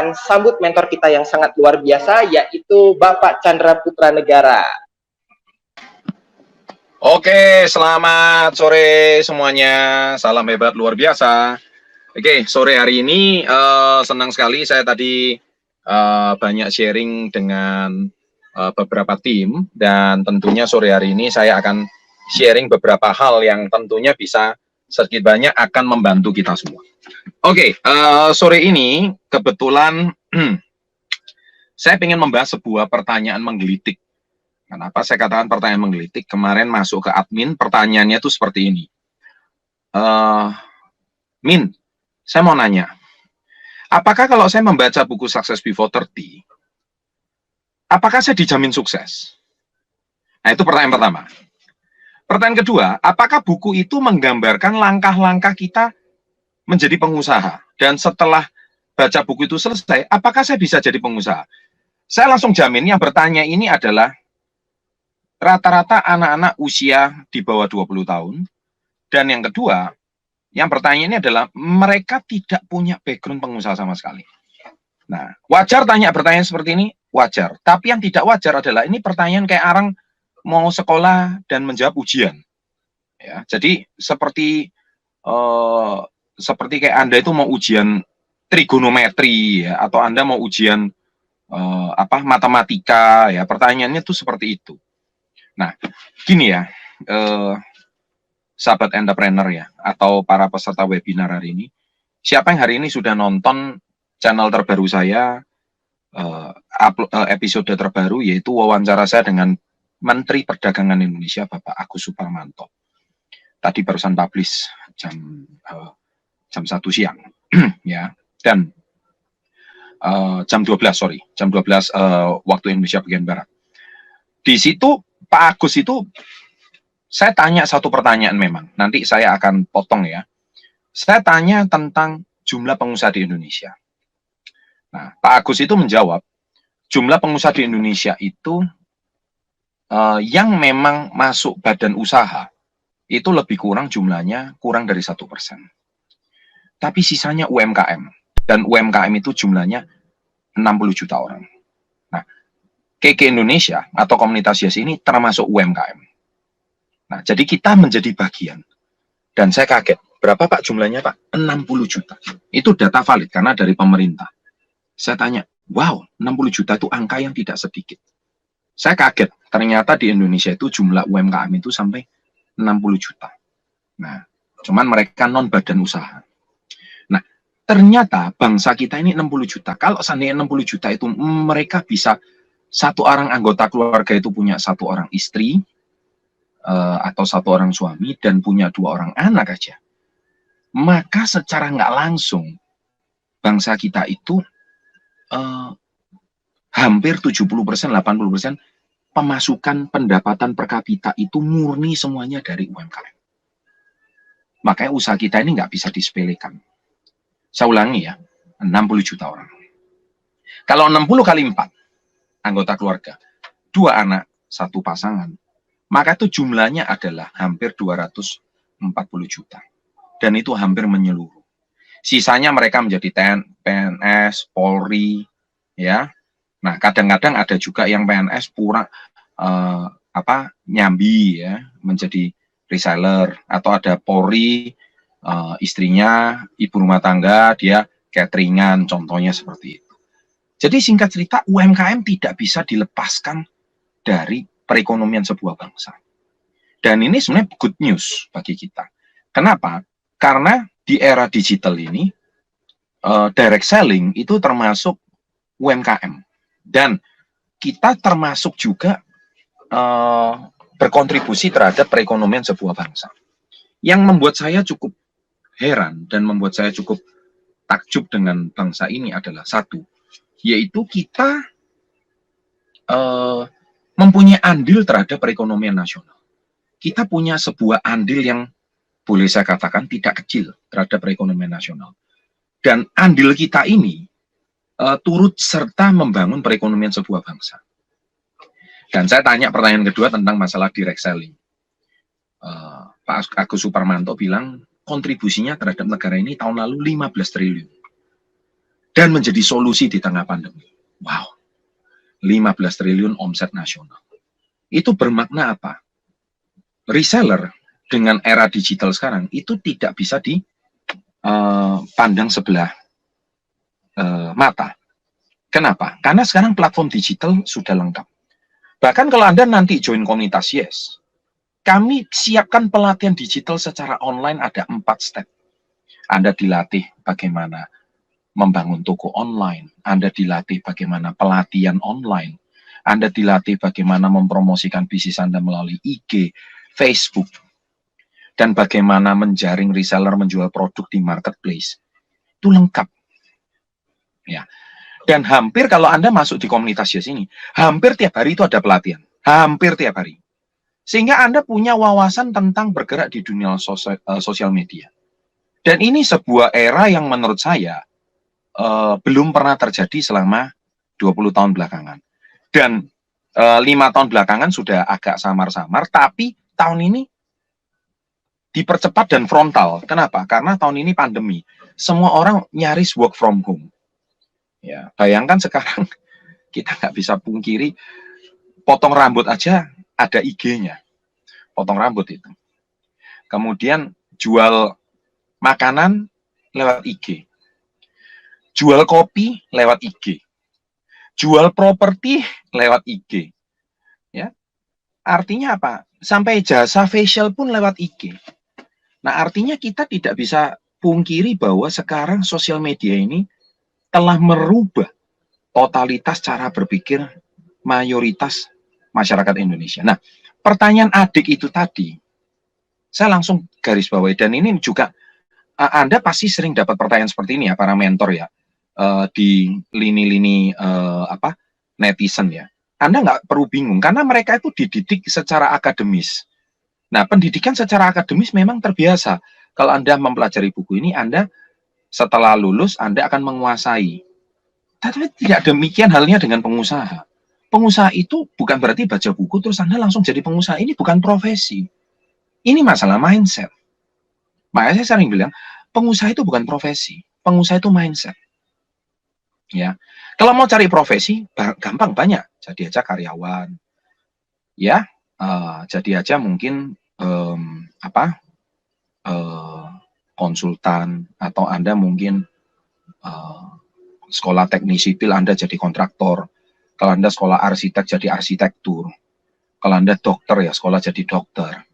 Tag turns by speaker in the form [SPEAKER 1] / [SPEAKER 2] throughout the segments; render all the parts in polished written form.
[SPEAKER 1] akan sambut mentor kita yang sangat luar biasa, yaitu Bapak Chandra Putra Negara.
[SPEAKER 2] Oke, selamat sore semuanya. Salam hebat luar biasa. Oke, sore hari ini senang sekali saya tadi banyak sharing dengan beberapa tim, dan tentunya sore hari ini saya akan sharing beberapa hal yang tentunya bisa sedikit banyak akan membantu kita semua. Oke, sore ini kebetulan saya ingin membahas sebuah pertanyaan menggelitik. Kenapa saya katakan pertanyaan menggelitik? Kemarin masuk ke admin, pertanyaannya tuh seperti ini. Min, saya mau nanya, apakah kalau saya membaca buku Success Before 30, apakah saya dijamin sukses? Nah, itu pertanyaan pertama. Pertanyaan kedua, apakah buku itu menggambarkan langkah-langkah kita menjadi pengusaha? Dan setelah baca buku itu selesai, apakah saya bisa jadi pengusaha? Saya langsung jamin yang bertanya ini adalah rata-rata anak-anak usia di bawah 20 tahun. Dan yang kedua, yang bertanya ini adalah mereka tidak punya background pengusaha sama sekali. Nah, wajar tanya pertanyaan seperti ini, wajar. Tapi yang tidak wajar adalah ini pertanyaan kayak orang mau sekolah dan menjawab ujian. Ya, jadi seperti kayak Anda itu mau ujian trigonometri ya, atau Anda mau ujian matematika ya, pertanyaannya tuh seperti itu. Nah, gini ya, sahabat entrepreneur ya, atau para peserta webinar hari ini, siapa yang hari ini sudah nonton channel terbaru saya, episode terbaru, yaitu wawancara saya dengan Menteri Perdagangan Indonesia, Bapak Agus Suparmanto. Tadi barusan publish jam 1 siang, ya, dan jam 12 waktu Indonesia bagian Barat. Di situ Pak Agus itu, saya tanya satu pertanyaan memang, nanti saya akan potong ya. Saya tanya tentang jumlah pengusaha di Indonesia. Nah, Pak Agus itu menjawab, jumlah pengusaha di Indonesia itu yang memang masuk badan usaha, itu lebih kurang jumlahnya, kurang dari 1%. Tapi sisanya UMKM, dan UMKM itu jumlahnya 60 juta orang. Nah, KK Indonesia atau komunitas Yes ini termasuk UMKM. Nah, jadi kita menjadi bagian. Dan saya kaget, berapa Pak jumlahnya Pak? 60 juta. Itu data valid karena dari pemerintah. Saya tanya, wow, 60 juta itu angka yang tidak sedikit. Saya kaget, ternyata di Indonesia itu jumlah UMKM itu sampai 60 juta. Nah, cuman mereka non badan usaha. Nah, ternyata bangsa kita ini 60 juta. Kalau seandainya 60 juta itu mereka bisa satu orang anggota keluarga itu punya satu orang istri atau satu orang suami dan punya 2 orang anak aja, maka secara nggak langsung bangsa kita itu hampir 70%, 80% pemasukan pendapatan per kapita itu murni semuanya dari UMKM. Makanya usaha kita ini nggak bisa disepelekan. Saya ulangi ya, 60 juta orang. Kalau 60 kali 4 anggota keluarga, 2 anak, 1 pasangan, maka itu jumlahnya adalah hampir 240 juta. Dan itu hampir menyeluruh. Sisanya mereka menjadi PNS, Polri, ya. Nah, kadang-kadang ada juga yang PNS pura nyambi ya, menjadi reseller, atau ada Polri istrinya ibu rumah tangga, dia cateringan, contohnya seperti itu. Jadi singkat cerita, UMKM tidak bisa dilepaskan dari perekonomian sebuah bangsa. Dan ini sebenarnya good news bagi kita. Kenapa? Karena di era digital ini, direct selling itu termasuk UMKM. Dan kita termasuk juga berkontribusi terhadap perekonomian sebuah bangsa. Yang membuat saya cukup heran dan membuat saya cukup takjub dengan bangsa ini adalah satu, yaitu kita mempunyai andil terhadap perekonomian nasional. Kita punya sebuah andil yang boleh saya katakan tidak kecil terhadap perekonomian nasional. Dan andil kita ini turut serta membangun perekonomian sebuah bangsa. Dan saya tanya pertanyaan kedua tentang masalah direct selling. Pak Agus Suparmanto bilang kontribusinya terhadap negara ini tahun lalu 15 triliun. dan menjadi solusi di tengah pandemi. Wow, 15 triliun omset nasional. Itu bermakna apa? Reseller dengan era digital sekarang itu tidak bisa dipandang sebelah mata. Kenapa? Karena sekarang platform digital sudah lengkap. Bahkan kalau Anda nanti join komunitas Yes, kami siapkan pelatihan digital secara online ada 4 step. Anda dilatih bagaimana membangun toko online, Anda dilatih bagaimana pelatihan online, Anda dilatih bagaimana mempromosikan bisnis Anda melalui IG, Facebook, dan bagaimana menjaring reseller menjual produk di marketplace. Itu lengkap. Ya. Dan hampir kalau Anda masuk di komunitas Yes ini, hampir tiap hari itu ada pelatihan. Hampir tiap hari. Sehingga Anda punya wawasan tentang bergerak di dunia sosial media. Dan ini sebuah era yang menurut saya belum pernah terjadi selama 20 tahun belakangan. Dan 5 tahun belakangan sudah agak samar-samar, tapi tahun ini dipercepat dan frontal. Kenapa? Karena tahun ini pandemi. Semua orang nyaris work from home. Ya, bayangkan sekarang kita nggak bisa pungkiri, potong rambut aja ada IG-nya. Potong rambut itu. Kemudian jual makanan lewat IG. Jual kopi lewat IG. Jual properti lewat IG. Ya. Artinya apa? Sampai jasa facial pun lewat IG. Nah, artinya kita tidak bisa pungkiri bahwa sekarang sosial media ini telah merubah totalitas cara berpikir mayoritas masyarakat Indonesia. Nah, pertanyaan adik itu tadi, saya langsung garis bawahi, dan ini juga Anda pasti sering dapat pertanyaan seperti ini ya, para mentor ya, di lini-lini netizen ya. Anda nggak perlu bingung, karena mereka itu dididik secara akademis. Nah, pendidikan secara akademis memang terbiasa. Kalau Anda mempelajari buku ini, Anda setelah lulus, Anda akan menguasai. Tapi tidak demikian halnya dengan pengusaha. Pengusaha itu bukan berarti baca buku terus Anda langsung jadi pengusaha. Ini bukan profesi. Ini masalah mindset. Makanya saya sering bilang, pengusaha itu bukan profesi. Pengusaha itu mindset. Ya, kalau mau cari profesi, gampang, banyak. Jadi aja karyawan. Ya, jadi aja mungkin konsultan, atau Anda mungkin sekolah teknik sipil, Anda jadi kontraktor. Kalau Anda sekolah arsitek, jadi arsitektur. Kalau Anda dokter, ya sekolah jadi dokter.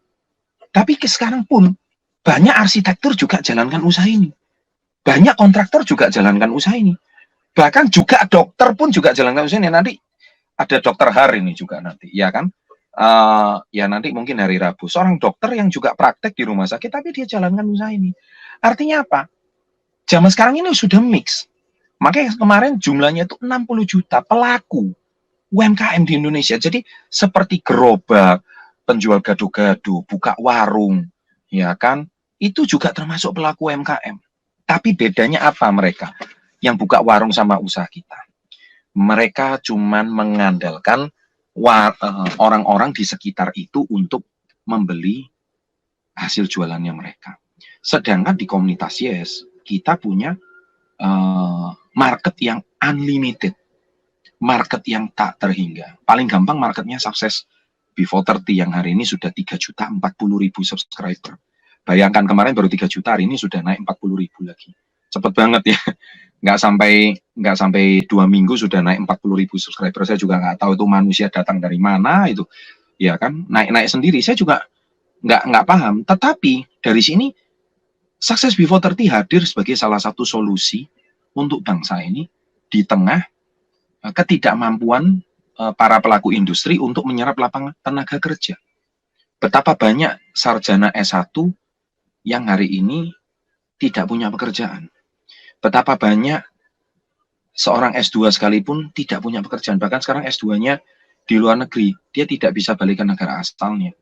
[SPEAKER 2] Tapi sekarang pun, banyak arsitektur juga jalankan usaha ini. Banyak kontraktor juga jalankan usaha ini. Bahkan juga dokter pun juga jalankan usaha ini. Nanti ada dokter hari ini juga nanti, ya kan? Ya nanti mungkin hari Rabu. Seorang dokter yang juga praktek di rumah sakit, tapi dia jalankan usaha ini. Artinya apa? Zaman sekarang ini sudah mix. Makanya kemarin jumlahnya itu 60 juta pelaku UMKM di Indonesia. Jadi seperti gerobak, penjual gado-gado, buka warung, ya kan? Itu juga termasuk pelaku UMKM. Tapi bedanya apa mereka? Yang buka warung sama usaha kita. Mereka cuman mengandalkan orang-orang di sekitar itu untuk membeli hasil jualannya mereka. Sedangkan di komunitas Yes, kita punya market yang unlimited, market yang tak terhingga. Paling gampang marketnya sukses Before 30 yang hari ini sudah 3.040.000 subscriber. Bayangkan kemarin baru 3 juta, hari ini sudah naik 40.000 lagi. Cepet banget ya. Nggak sampai 2 minggu sudah naik 40.000 subscriber. Saya juga nggak tahu itu manusia datang dari mana itu. Ya kan, naik sendiri. Saya juga nggak paham. Tetapi dari sini Sukses Before 30 hadir sebagai salah satu solusi untuk bangsa ini di tengah ketidakmampuan para pelaku industri untuk menyerap lapangan tenaga kerja. Betapa banyak sarjana S1 yang hari ini tidak punya pekerjaan. Betapa banyak seorang S2 sekalipun tidak punya pekerjaan. Bahkan sekarang S2-nya di luar negeri, dia tidak bisa balik ke negara asalnya.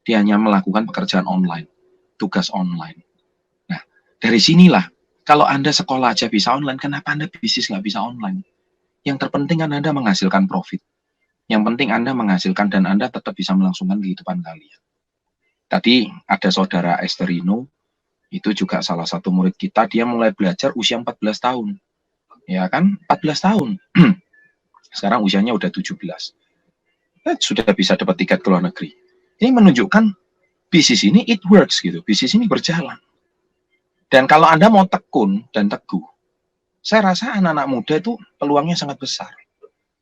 [SPEAKER 2] Dia hanya melakukan pekerjaan online, tugas online. Nah, dari sinilah, kalau Anda sekolah aja bisa online, kenapa Anda bisnis nggak bisa online? Yang terpenting kan Anda menghasilkan profit. Yang penting Anda menghasilkan dan Anda tetap bisa melangsungkan kehidupan kalian. Tadi ada saudara Esterino, itu juga salah satu murid kita, dia mulai belajar usia 14 tahun. Ya kan, 14 tahun. Sekarang usianya udah 17. Sudah bisa dapat tiket ke luar negeri. Ini menunjukkan bisnis ini it works gitu. Bisnis ini berjalan. Dan kalau Anda mau tekun dan teguh, saya rasa anak-anak muda itu peluangnya sangat besar.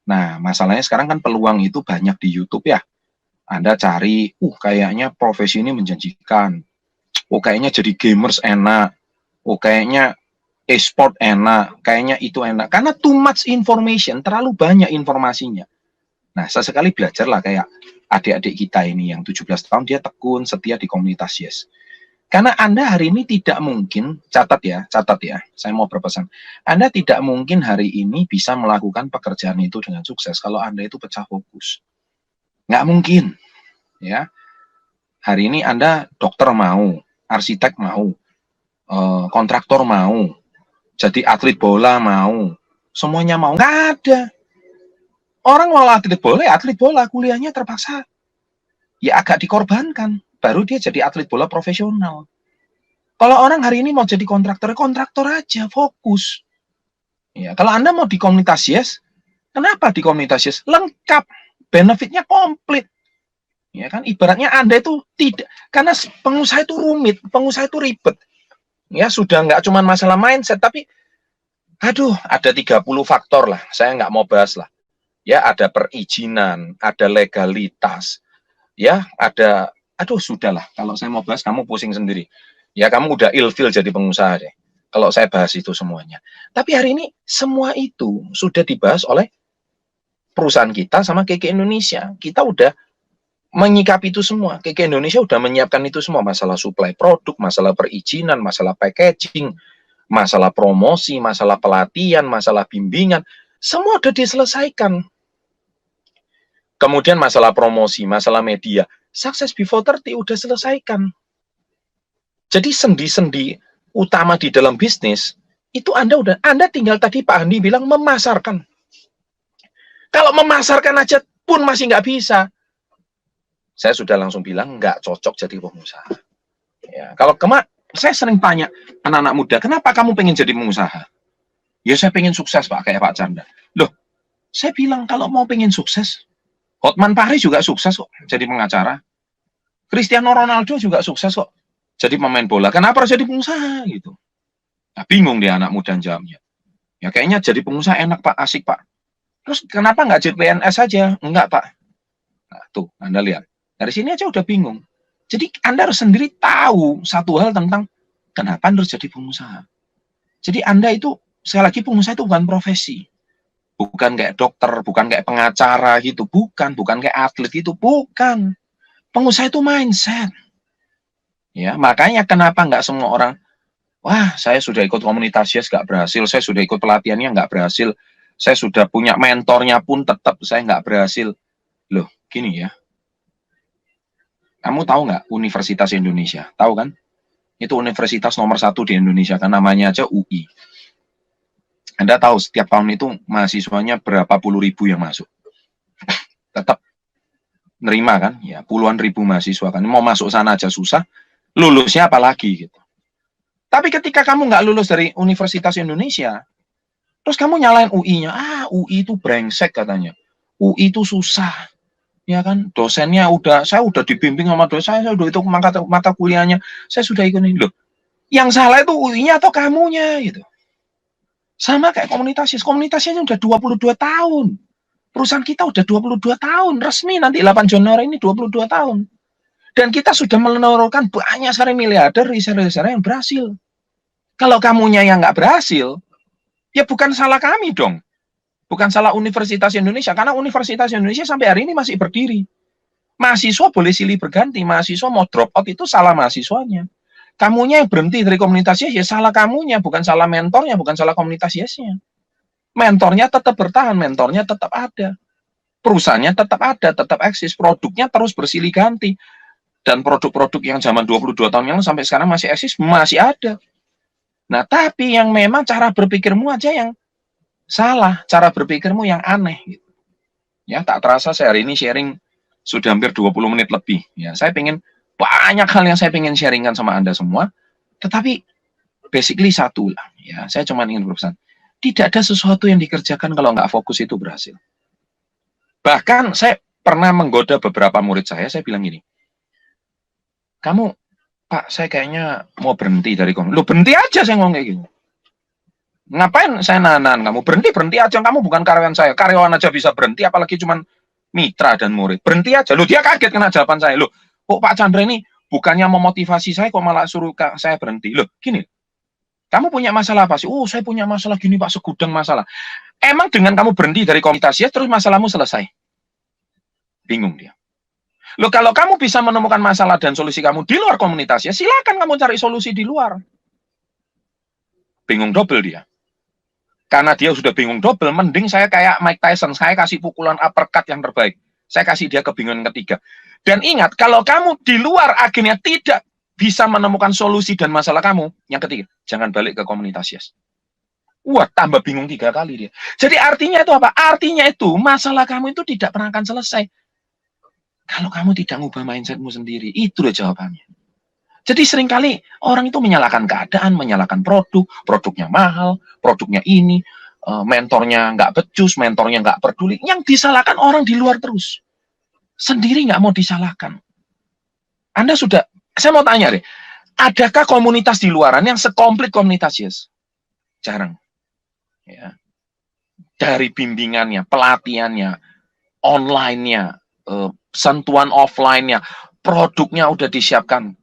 [SPEAKER 2] Nah, masalahnya sekarang kan peluang itu banyak di YouTube ya. Anda cari, kayaknya profesi ini menjanjikan. Kayaknya jadi gamers enak. Kayaknya e-sport enak. Kayaknya itu enak. Karena too much information, terlalu banyak informasinya. Nah, sesekali belajarlah kayak adik-adik kita ini yang 17 tahun, dia tekun, setia di komunitas Yes. Karena Anda hari ini tidak mungkin, catat ya, saya mau berpesan, Anda tidak mungkin hari ini bisa melakukan pekerjaan itu dengan sukses kalau Anda itu pecah fokus. Nggak mungkin, ya. Hari ini Anda dokter mau, arsitek mau, kontraktor mau, jadi atlet bola mau, semuanya mau, nggak ada. Orang mau atlet bola, kuliahnya terpaksa, ya agak dikorbankan, baru dia jadi atlet bola profesional. Kalau orang hari ini mau jadi kontraktor aja, fokus. Ya, kalau Anda mau di komunitas Yes, kenapa di komunitas Yes? Lengkap, benefitnya komplit. Ya kan, ibaratnya Anda itu tidak, karena pengusaha itu rumit, pengusaha itu ribet. Ya, sudah nggak cuma masalah mindset, tapi ada 30 faktor lah, saya nggak mau bahas lah. Ya, ada perizinan, ada legalitas, ya, ada, sudahlah, kalau saya mau bahas, kamu pusing sendiri. Ya, kamu udah ilfil jadi pengusaha deh, kalau saya bahas itu semuanya. Tapi hari ini, semua itu sudah dibahas oleh perusahaan kita sama KK Indonesia. Kita udah menyikapi itu semua. KK Indonesia udah menyiapkan itu semua. Masalah supply produk, masalah perizinan, masalah packaging, masalah promosi, masalah pelatihan, masalah bimbingan. Semua udah diselesaikan. Kemudian masalah promosi, masalah media. Success Before 30 udah selesaikan. Jadi sendi-sendi utama di dalam bisnis, itu Anda tinggal tadi Pak Andi bilang memasarkan. Kalau memasarkan aja pun masih nggak bisa. Saya sudah langsung bilang nggak cocok jadi pengusaha. Ya, kalau saya sering tanya anak-anak muda, kenapa kamu pengen jadi pengusaha? Ya saya pengen sukses Pak, kayak Pak Chandra. Loh, saya bilang kalau mau pengen sukses, Hotman Paris juga sukses kok jadi pengacara. Cristiano Ronaldo juga sukses kok jadi pemain bola. Kenapa harus jadi pengusaha gitu? Nah, bingung dia anak muda jawabnya. Ya kayaknya jadi pengusaha enak Pak, asik Pak. Terus kenapa nggak jadi PNS saja? Enggak Pak. Nah tuh, Anda lihat. Dari sini aja udah bingung. Jadi Anda harus sendiri tahu satu hal tentang kenapa Anda harus jadi pengusaha. Jadi Anda itu, sekali lagi pengusaha itu bukan profesi. Bukan kayak dokter, bukan kayak pengacara gitu. Bukan kayak atlet gitu. Bukan. Pengusaha itu mindset. Ya, makanya kenapa nggak semua orang, wah saya sudah ikut komunitas Yes nggak berhasil, saya sudah ikut pelatihannya nggak berhasil, saya sudah punya mentornya pun tetap saya nggak berhasil. Loh, gini ya. Kamu tahu nggak Universitas Indonesia? Tahu kan? Itu universitas nomor 1 di Indonesia, kan namanya aja UI. Anda tahu setiap tahun itu mahasiswanya berapa puluh ribu yang masuk. Tetap nerima kan? Ya, puluhan ribu mahasiswa kan. Mau masuk sana aja susah, lulusnya apalagi gitu. Tapi ketika kamu nggak lulus dari Universitas Indonesia, terus kamu nyalain UI-nya, UI itu brengsek katanya. UI itu susah. Ya kan, dosennya saya udah dibimbing sama dosen, saya udah itu mata kuliahnya, saya sudah ikut ini. Loh, yang salah itu UI-nya atau kamunya gitu. Sama kayak komunitasnya udah 22 tahun. Perusahaan kita udah 22 tahun, resmi nanti 8 Januari ini 22 tahun. Dan kita sudah menelurkan banyak sekali miliarder reseller yang berhasil. Kalau kamunya yang nggak berhasil, ya bukan salah kami dong. Bukan salah Universitas Indonesia, karena Universitas Indonesia sampai hari ini masih berdiri. Mahasiswa boleh silih berganti, mahasiswa mau drop out itu salah mahasiswanya. Kamunya yang berhenti dari komunitas Yes, ya salah kamunya, bukan salah mentornya, bukan salah komunitas Yes-nya. Mentornya tetap bertahan, mentornya tetap ada. Perusahaannya tetap ada, tetap eksis, produknya terus bersilih ganti. Dan produk-produk yang zaman 22 tahun yang lalu sampai sekarang masih eksis, masih ada. Nah, tapi yang memang cara berpikirmu aja yang salah, cara berpikirmu yang aneh gitu. Ya, tak terasa saya hari ini sharing sudah hampir 20 menit lebih. Ya, saya pengen banyak hal yang saya pengen sharingkan sama Anda semua, tetapi basically satu lah. Ya, saya cuma ingin berpesan. Tidak ada sesuatu yang dikerjakan kalau nggak fokus itu berhasil. Bahkan saya pernah menggoda beberapa murid saya bilang gini, kamu, Pak, saya kayaknya mau berhenti dari komunitas. Lu berhenti aja, saya ngomong kayak gitu. Ngapain saya nahan kamu? Berhenti aja, kamu bukan karyawan saya. Karyawan aja bisa berhenti, apalagi cuman mitra dan murid. Berhenti aja. Lu dia kaget kena jawaban saya. Lu, kok Pak Chandra ini bukannya memotivasi saya, kok malah suruh saya berhenti? Loh, gini, kamu punya masalah apa sih? Oh, saya punya masalah gini, Pak, segudang masalah. Emang dengan kamu berhenti dari komunitas ya, terus masalahmu selesai? Bingung dia. Loh, kalau kamu bisa menemukan masalah dan solusi kamu di luar komunitas ya, silakan kamu cari solusi di luar. Bingung double dia. Karena dia sudah bingung double, mending saya kayak Mike Tyson, saya kasih pukulan uppercut yang terbaik. Saya kasih dia kebingungan ketiga. Dan ingat, kalau kamu di luar akhirnya tidak bisa menemukan solusi dan masalah kamu, yang ketiga, jangan balik ke komunitas yes. Wah, tambah bingung 3 kali dia. Jadi artinya itu apa? Artinya itu masalah kamu itu tidak pernah akan selesai. Kalau kamu tidak ngubah mindsetmu sendiri, itu loh jawabannya. Jadi seringkali orang itu menyalahkan keadaan, menyalahkan produk, produknya mahal, produknya ini, mentornya nggak becus, mentornya nggak peduli. Yang disalahkan orang di luar terus. Sendiri nggak mau disalahkan. Anda sudah, saya mau tanya deh, adakah komunitas di luaran yang sekomplit komunitas yes? Jarang. Ya. Dari bimbingannya, pelatihannya, online-nya, sentuhan offline-nya, produknya udah disiapkan.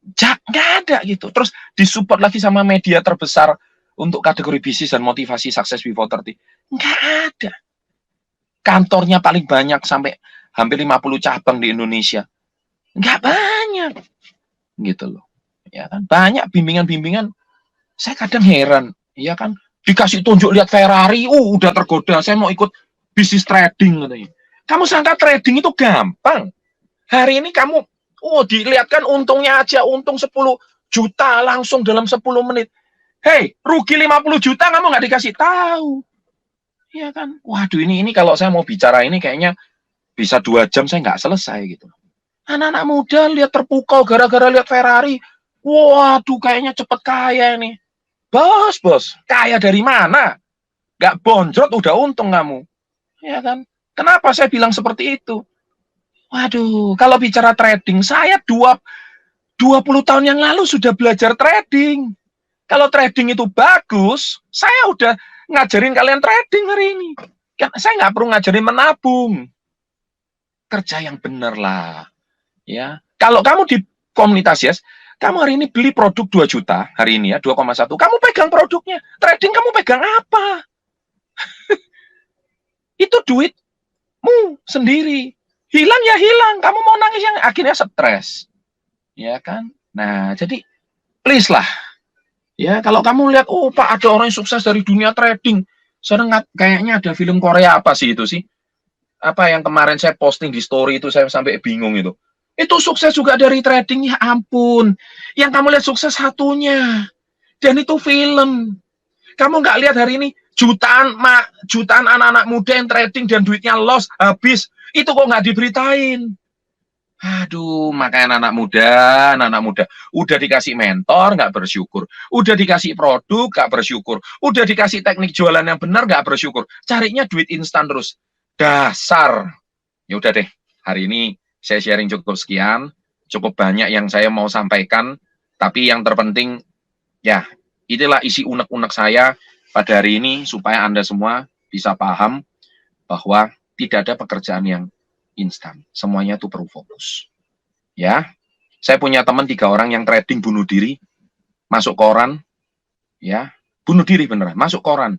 [SPEAKER 2] Nggak ada gitu. Terus disupport lagi sama media terbesar untuk kategori bisnis dan motivasi Success Before 30. Nggak ada. Kantornya paling banyak sampai hampir 50 cabang di Indonesia. Nggak banyak. Gitu loh. Ya kan? Banyak bimbingan-bimbingan. Saya kadang heran. Ya kan? Dikasih tunjuk lihat Ferrari, udah tergoda. Saya mau ikut bisnis trading katanya. Kamu sangka trading itu gampang? Hari ini kamu dilihatkan untungnya aja, untung 10 juta langsung dalam 10 menit. Hei, rugi 50 juta kamu nggak dikasih tahu. Iya kan? Waduh, ini kalau saya mau bicara ini kayaknya bisa 2 jam saya nggak selesai gitu. Anak-anak muda lihat terpukau gara-gara lihat Ferrari. Waduh, kayaknya cepet kaya ini. Bos, kaya dari mana? Nggak bonjot udah untung kamu. Ya kan? Kenapa saya bilang seperti itu? Waduh, kalau bicara trading, saya 20 tahun yang lalu sudah belajar trading. Kalau trading itu bagus, saya udah ngajarin kalian trading hari ini. Saya nggak perlu ngajarin menabung. Kerja yang bener lah. Ya, kalau kamu di komunitas yes, kamu hari ini beli produk 2 juta, hari ini ya, 2,1. Kamu pegang produknya. Trading kamu pegang apa? Itu duitmu sendiri. Hilang ya hilang. Kamu mau nangis yang akhirnya stres. Ya kan? Nah, jadi please lah. Ya, kalau kamu lihat, Pak, ada orang yang sukses dari dunia trading. Sekarang kayaknya ada film Korea apa sih itu sih? Apa yang kemarin saya posting di story itu, saya sampai bingung itu. Itu sukses juga dari trading, ya ampun. Yang kamu lihat sukses satunya. Dan itu film. Kamu nggak lihat hari ini jutaan anak-anak muda yang trading dan duitnya loss, habis. Itu kok nggak diberitain. Aduh, makanya anak muda udah dikasih mentor nggak bersyukur, udah dikasih produk nggak bersyukur, udah dikasih teknik jualan yang benar nggak bersyukur, carinya duit instan terus. Dasar. Ya udah deh, hari ini saya sharing cukup sekian, cukup banyak yang saya mau sampaikan, tapi yang terpenting ya itulah isi unek-unek saya pada hari ini supaya Anda semua bisa paham bahwa tidak ada pekerjaan yang instan, semuanya itu perlu fokus. Ya, saya punya teman 3 orang yang trading bunuh diri, masuk koran, ya, bunuh diri beneran, masuk koran,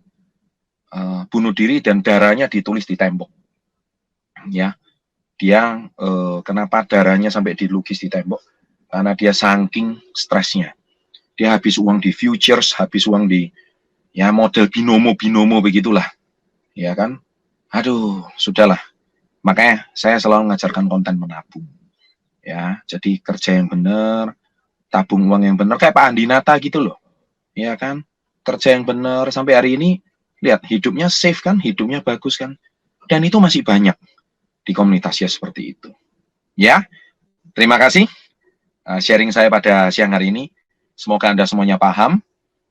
[SPEAKER 2] bunuh diri dan darahnya ditulis di tembok. Ya, dia kenapa darahnya sampai dilukis di tembok? Karena dia saking stresnya, dia habis uang di futures, habis uang di ya model binomo begitulah, ya kan? Aduh, sudahlah. Makanya saya selalu mengajarkan konten menabung. Ya, jadi kerja yang benar, tabung uang yang benar, kayak Pak Andinata gitu loh. Ya kan? Kerja yang benar sampai hari ini, lihat hidupnya safe kan, hidupnya bagus kan. Dan itu masih banyak di komunitasnya seperti itu. Ya, terima kasih sharing saya pada siang hari ini. Semoga Anda semuanya paham.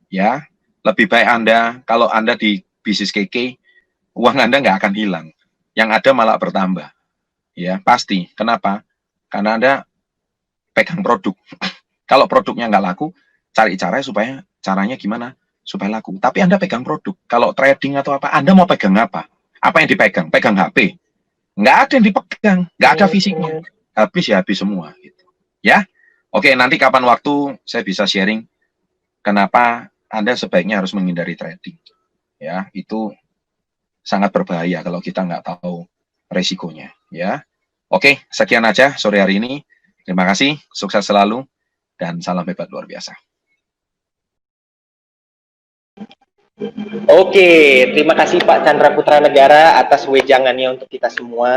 [SPEAKER 2] Ya, Lebih baik Anda, kalau Anda di bisnis keke, uang Anda nggak akan hilang. Yang ada malah bertambah. Ya, pasti. Kenapa? Karena Anda pegang produk. Kalau produknya nggak laku, cari caranya gimana supaya laku. Tapi Anda pegang produk. Kalau trading atau apa, Anda mau pegang apa? Apa yang dipegang? Pegang HP. Nggak ada yang dipegang. Nggak ada fisiknya. Habis ya habis semua. Gitu. Ya, oke. Nanti kapan waktu saya bisa sharing kenapa Anda sebaiknya harus menghindari trading. Ya, itu sangat berbahaya kalau kita nggak tahu resikonya. Ya, oke. Sekian aja sore hari ini. Terima kasih. Sukses selalu. Dan salam hebat luar biasa.
[SPEAKER 1] Oke, terima kasih Pak Chandra Putra Negara atas wejangannya untuk kita semua.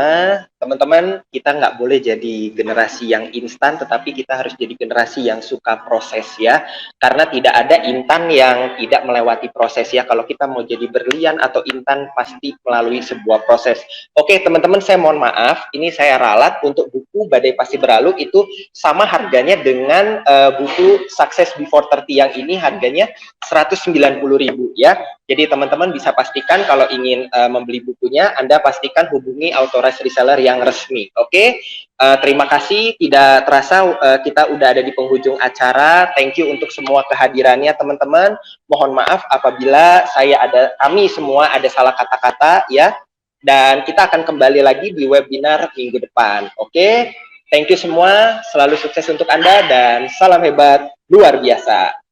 [SPEAKER 1] Teman-teman, kita nggak boleh jadi generasi yang instan, tetapi kita harus jadi generasi yang suka proses ya. Karena tidak ada intan yang tidak melewati proses ya. Kalau kita mau jadi berlian atau intan, pasti melalui sebuah proses. Oke, teman-teman, saya mohon maaf. Ini saya ralat untuk buku Badai Pasti Berlalu itu sama harganya dengan buku Success Before 30 yang ini harganya 190.000 ya. Jadi teman-teman bisa pastikan kalau ingin membeli bukunya, Anda pastikan hubungi authorized reseller yang resmi. Oke, terima kasih. Tidak terasa kita udah ada di penghujung acara. Thank you untuk semua kehadirannya teman-teman. Mohon maaf apabila kami semua ada salah kata-kata ya. Dan kita akan kembali lagi di webinar minggu depan. Oke, thank you semua. Selalu sukses untuk Anda dan salam hebat luar biasa.